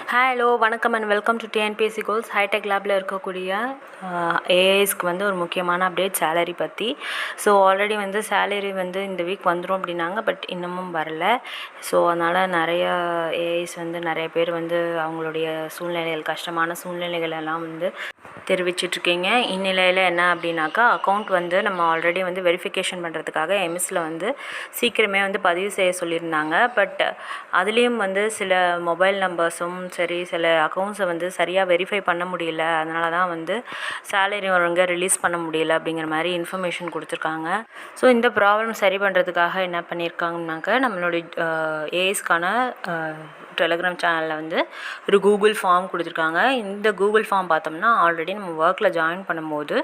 Hello வணக்கம் and welcome to TNPSC goals. High tech லேபில் இருக்கக்கூடிய ஏஐஸ்க்கு வந்து ஒரு முக்கியமான அப்டேட் சேலரி பற்றி. ஸோ ஆல்ரெடி வந்து சேலரி வந்து இந்த வீக் வந்துடும் அப்படின்னாங்க, பட் இன்னமும் வரல. ஸோ அதனால் நிறைய ஏஐஸ் வந்து நிறைய பேர் வந்து அவங்களுடைய சூழ்நிலைகள், கஷ்டமான சூழ்நிலைகள் எல்லாம் வந்து தெரிவிச்சிட்ருக்கீங்க. இந்நிலையில் என்ன அப்படின்னாக்கா, அக்கௌண்ட் வந்து நம்ம ஆல்ரெடி வந்து வெரிஃபிகேஷன் பண்ணுறதுக்காக எம்எஸ்சில் வந்து சீக்கிரமே வந்து பதிவு செய்ய சொல்லியிருந்தாங்க. பட் அதுலேயும் வந்து சில மொபைல் நம்பர்ஸும் சரி, சில அக்கௌண்ட்ஸை வந்து சரியாக வெரிஃபை பண்ண முடியல. அதனால தான் வந்து சேலரி ஒழுங்காக ரிலீஸ் பண்ண முடியல அப்படிங்கிற மாதிரி இன்ஃபர்மேஷன் கொடுத்துருக்காங்க. ஸோ இந்த ப்ராப்ளம் சரி பண்ணுறதுக்காக என்ன பண்ணியிருக்காங்கனாக்கா, நம்மளுடைய ஏஐஸ்க்கான டெலிகிராம் சேனலில் வந்து ஒரு கூகுள் ஃபார்ம் கொடுத்துருக்காங்க. இந்த கூகுள் ஃபார்ம் பார்த்தோம்னா ஆல்ரெடி நம்ம ஒர்க்கில் ஜாயின் பண்ணும்போது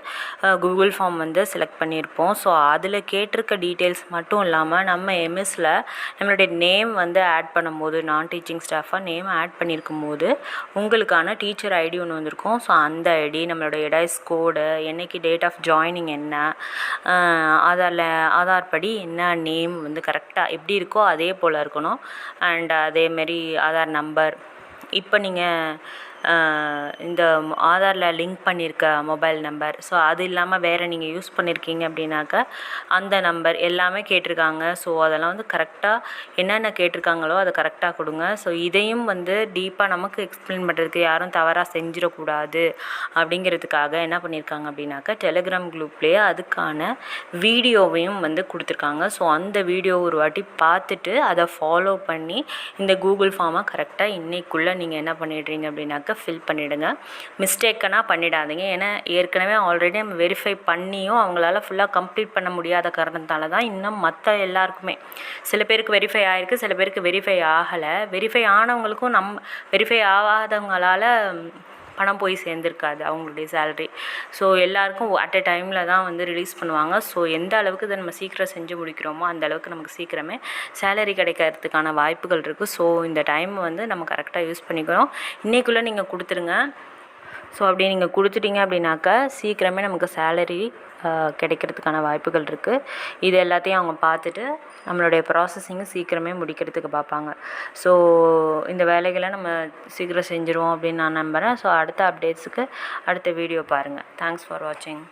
கூகுள் ஃபார்ம் வந்து செலக்ட் பண்ணியிருப்போம். ஸோ அதில் கேட்டிருக்க டீட்டெயில்ஸ் மட்டும் இல்லாமல் நம்ம எம்எஸ்சில் நம்மளுடைய நேம் வந்து ஆட் பண்ணும்போது, நான் டீச்சிங் ஸ்டாஃபாக நேம் ஆட் பண்ணியிருக்கும் போது உங்களுக்கான டீச்சர் ஐடி ஒன்று வந்திருக்கும். ஸோ அந்த ஐடி, நம்மளுடைய எடைஸ் கோடு, என்னைக்கு டேட் ஆஃப் ஜாயினிங் என்ன, ஆதார் படி என்ன நேம் வந்து கரெக்டாக எப்படி இருக்கோ அதே போல் இருக்கணும். அண்ட் அதேமாரி ஆதார் நம்பர், இப்போ நீங்கள் இந்த ஆதாரில் லிங்க் பண்ணியிருக்க மொபைல் நம்பர், ஸோ அது இல்லாமல் வேறு நீங்கள் யூஸ் பண்ணியிருக்கீங்க அப்படின்னாக்கா அந்த நம்பர் எல்லாமே கேட்டிருக்காங்க. ஸோ அதெல்லாம் வந்து கரெக்டாக என்னென்ன கேட்டிருக்காங்களோ அதை கரெக்டாக கொடுங்க. ஸோ இதையும் வந்து டீப்பாக நமக்கு எக்ஸ்பிளைன் பண்ணுறதுக்கு யாரும் தவறாக செஞ்சிடக்கூடாது அப்படிங்கிறதுக்காக என்ன பண்ணியிருக்காங்க அப்படின்னாக்கா, டெலிகிராம் குரூப்லேயே அதுக்கான வீடியோவையும் வந்து கொடுத்துருக்காங்க. ஸோ அந்த வீடியோ ஒரு வாட்டி பார்த்துட்டு அதை ஃபாலோ பண்ணி இந்த கூகுள் ஃபார்மை கரெக்டாக இன்னைக்குள்ளே நீங்கள் என்ன பண்ணிடுறீங்க அப்படின்னாக்கா ஃபில் பண்ணிவிடுங்க. மிஸ்டேக்கனாக பண்ணிடாதீங்க. ஏன்னா ஏற்கனவே ஆல்ரெடி நம்ம வெரிஃபை பண்ணியும் அவங்களால ஃபுல்லாக கம்ப்ளீட் பண்ண முடியாத காரணத்தால் தான் இன்னும் மற்ற எல்லாருக்குமே, சில பேருக்கு வெரிஃபை ஆகிருக்கு, சில பேருக்கு வெரிஃபை ஆகலை. வெரிஃபை ஆனவங்களுக்கும் வெரிஃபை ஆகாதவங்களால் பணம் போய் சேர்ந்துருக்காது அவங்களுடைய சேலரி. ஸோ எல்லாருக்கும் அட் எ டைமில் தான் வந்து ரிலீஸ் பண்ணுவாங்க. ஸோ எந்த அளவுக்கு இதை நம்ம சீக்கிரம் செஞ்சு முடிக்கிறோமோ அந்த அளவுக்கு நமக்கு சீக்கிரமே சேலரி கிடைக்கிறதுக்கான வாய்ப்புகள் இருக்குது. ஸோ இந்த டைம் வந்து நம்ம கரெக்டாக யூஸ் பண்ணிக்கிறோம். இன்றைக்குள்ளே நீங்கள் கொடுத்துருங்க. ஸோ அப்படி நீங்கள் கொடுத்துட்டீங்க அப்படின்னாக்கா சீக்கிரமே நமக்கு சேலரி கிடைக்கிறதுக்கான வாய்ப்புகள் இருக்குது. இது எல்லாத்தையும் அவங்க பார்த்துட்டு நம்மளுடைய ப்ராசஸிங்கை சீக்கிரமே முடிக்கிறதுக்கு பார்ப்பாங்க. ஸோ இந்த வேலைகளை நம்ம சீக்கிரம் செஞ்சுருவோம் அப்படின்னு நான் நம்புகிறேன். ஸோ அடுத்த அப்டேட்ஸுக்கு அடுத்த வீடியோ பாருங்கள். தேங்க்ஸ் ஃபார் வாட்சிங்.